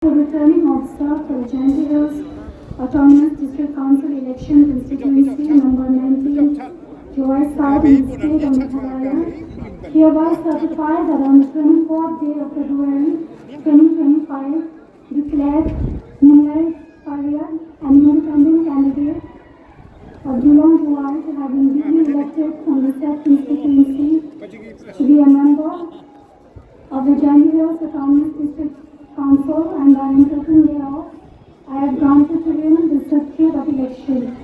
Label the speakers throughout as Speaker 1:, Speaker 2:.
Speaker 1: The returning officer for the Jainti Hills Autonomous District Council Election Constituency number 19, Joy South in the state of Meghalaya, hereby certify that on the 24th day of February 2025, declared Moonlight Pariat an independent candidate of Geelong July to have been duly elected from the said constituency to be a member of the Jainti Hills Autonomous District Council, and by interpreting thereof, I have granted to him the certificate of election.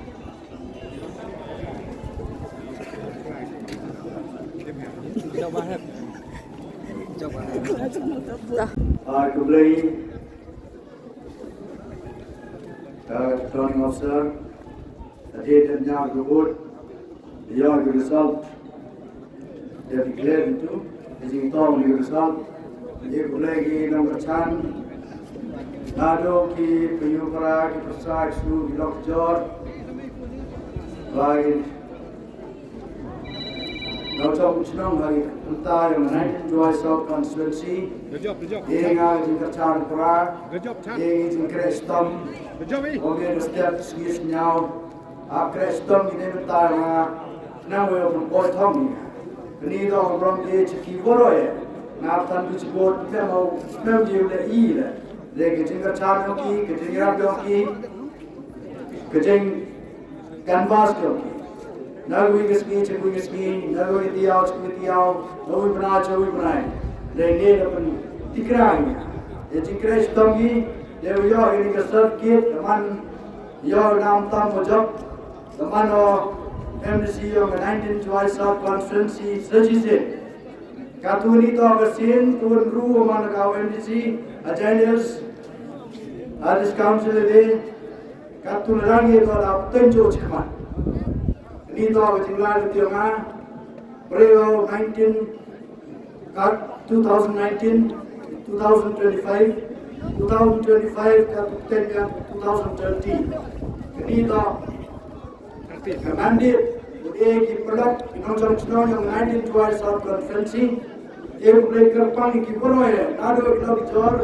Speaker 2: Returning officer, the date and now the vote, the result, they have declared into, is in the result. ये बुलेगी number 10 नादो की पयुपरा की प्रसाद शु doctor by doctor उचनों हरी उल्टा yang 19 Joy South constituency ये इंगा जिनका चार करा ये जिनका स्टम ओके स्टेप स्किस न्याव आपके स्टम इन्हें बताया ना वो अपन कोई थम नहीं तो हम लोग ये चिकी बोलो है Now, time to support them, no, you the either. They getting a child key, getting up your key, getting canvas key. No wing speech and wing ski, no with the out, no we branch. They need up and decrying. It's increased donkey, they were getting a surf kit, the man your down thumb was up, the man of MDC of the 19th July South Conference, such is it. Katuni to overseen to improve among our MDC agendas at this council day. Katunrangi to obtain Jochman. Nito of Jingla Tioma, Preo 2019, 2025, 2030. Nito mandate. एक product innovation चुनाव yang 19 July South Conference एक break कर पानी की बोलो है नाडो इलाक जोर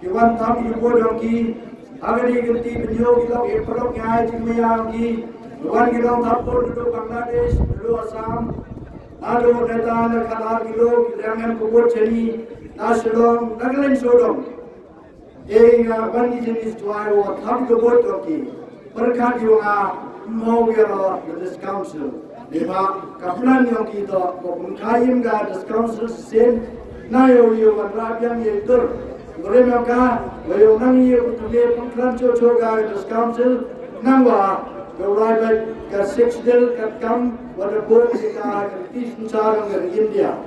Speaker 2: किवान ताम की बोलो की अगर ये गलती वीडियो की लोग एक प्रोडक्ट यहाँ है जिसमें यहाँ की वन की लोग थापोर दो बांग्लादेश दो असम नाडो नेतान खलार की लोग लैंगन कुबोर चली नाशलोंग नगलें सोडोंग एक वन की जिनिस जुआई वो थाम कुबोर तो की परखान की वहाँ Mawira this council. Lima kaplan yung kita kung kayim ga this council sen na yo biang yetur. Gurem ka yo nang yo tuye pangkran cho ga this council nangwa yo right ka 6 dil ka kam wala bo ka tis sarang ga India.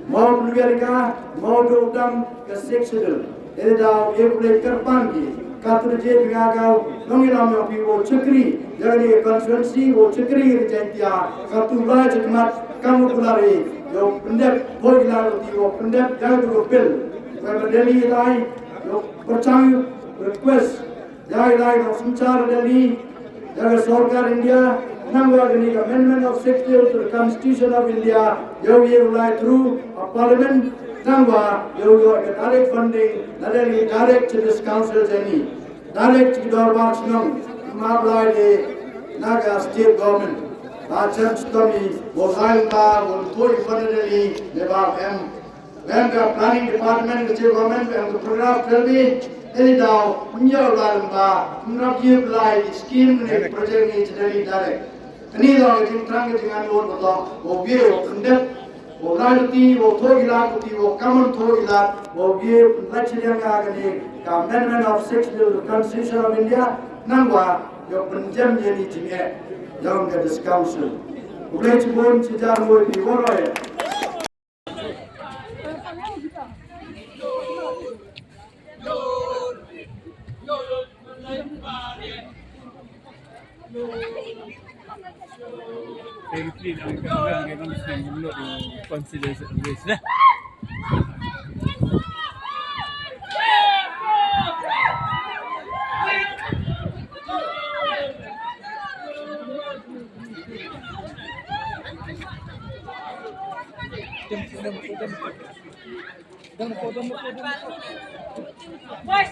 Speaker 2: Mau Amerika mau dam ka 6 dil. Eda ek le karpan ki Katurje bingagau nongilam yang piwo cekri jadi konferensi wo cekri rejentia katulai cekmat kamu kulari yo pendek boilar di wo pendek jangan juga pil berdeli lai yo percaya request jai lai no suncar Delhi jaga Sarkar India nangwa gani amendment of 60 to the Constitution of India yo ye ulai through a parliament nangwa yo direct funding nadali direct to this council any direct to the Barcelona Mablai de Naga state government Achan Stomi Bozailba will toy finally about them when the planning department the state government and the program tell me any now near Lalamba not give like scheme project is really direct any long in transiting and what or view conduct or loyalty or Togilat or common Togilat or view Lachian Agony amendment of 6 to the Constitution of India nangwa yo penjam jadi jinge yang ke this council boleh cebon sejar mo di boro ya
Speaker 3: Don't Moonlight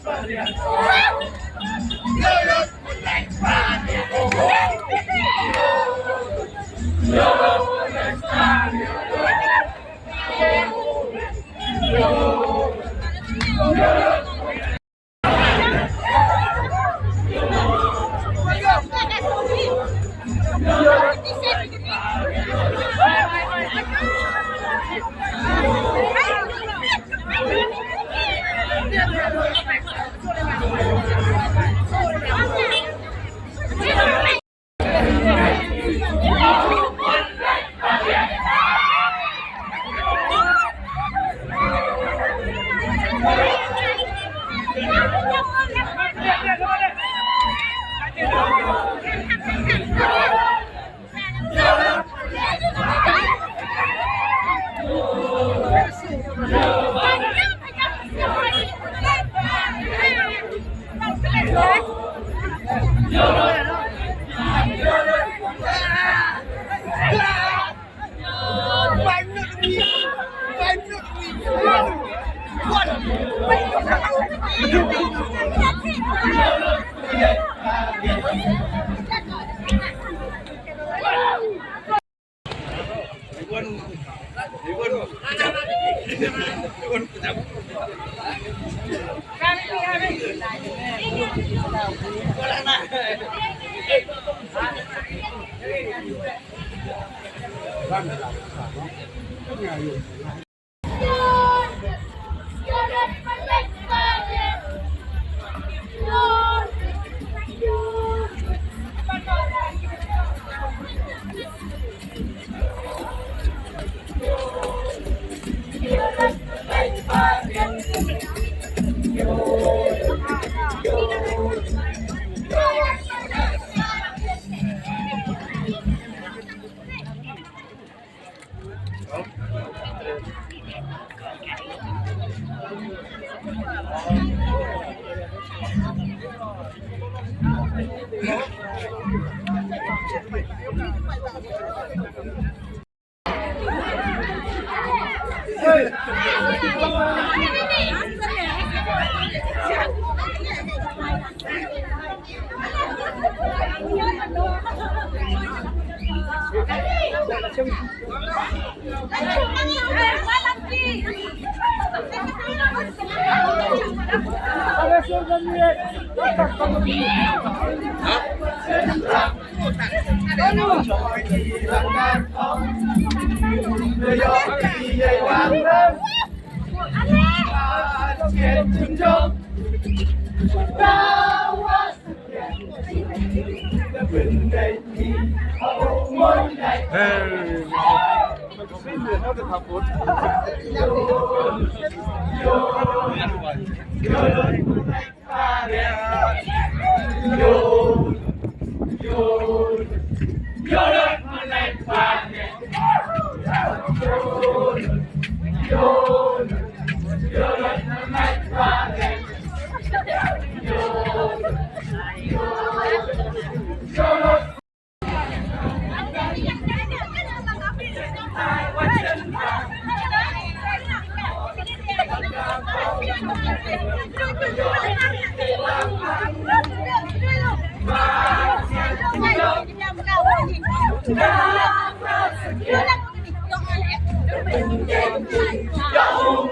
Speaker 3: Pariat!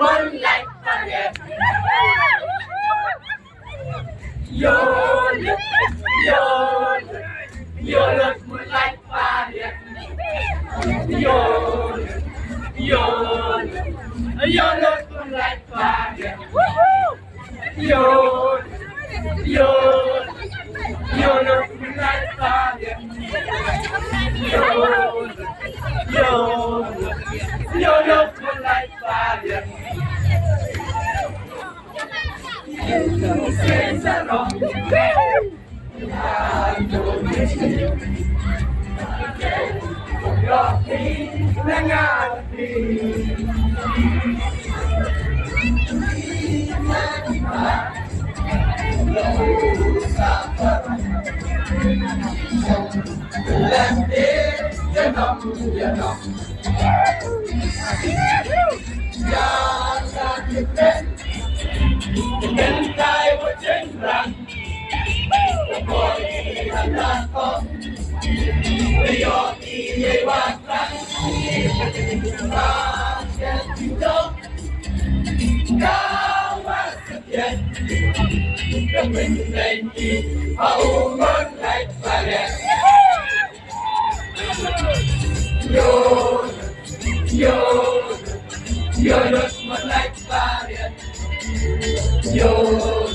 Speaker 3: Moonlight Pariat. Yun, yun, Moonlight Pariat. Yun, Moonlight Pariat. Yun, Moonlight Pariat. Yun, Moonlight Pariat. Yo,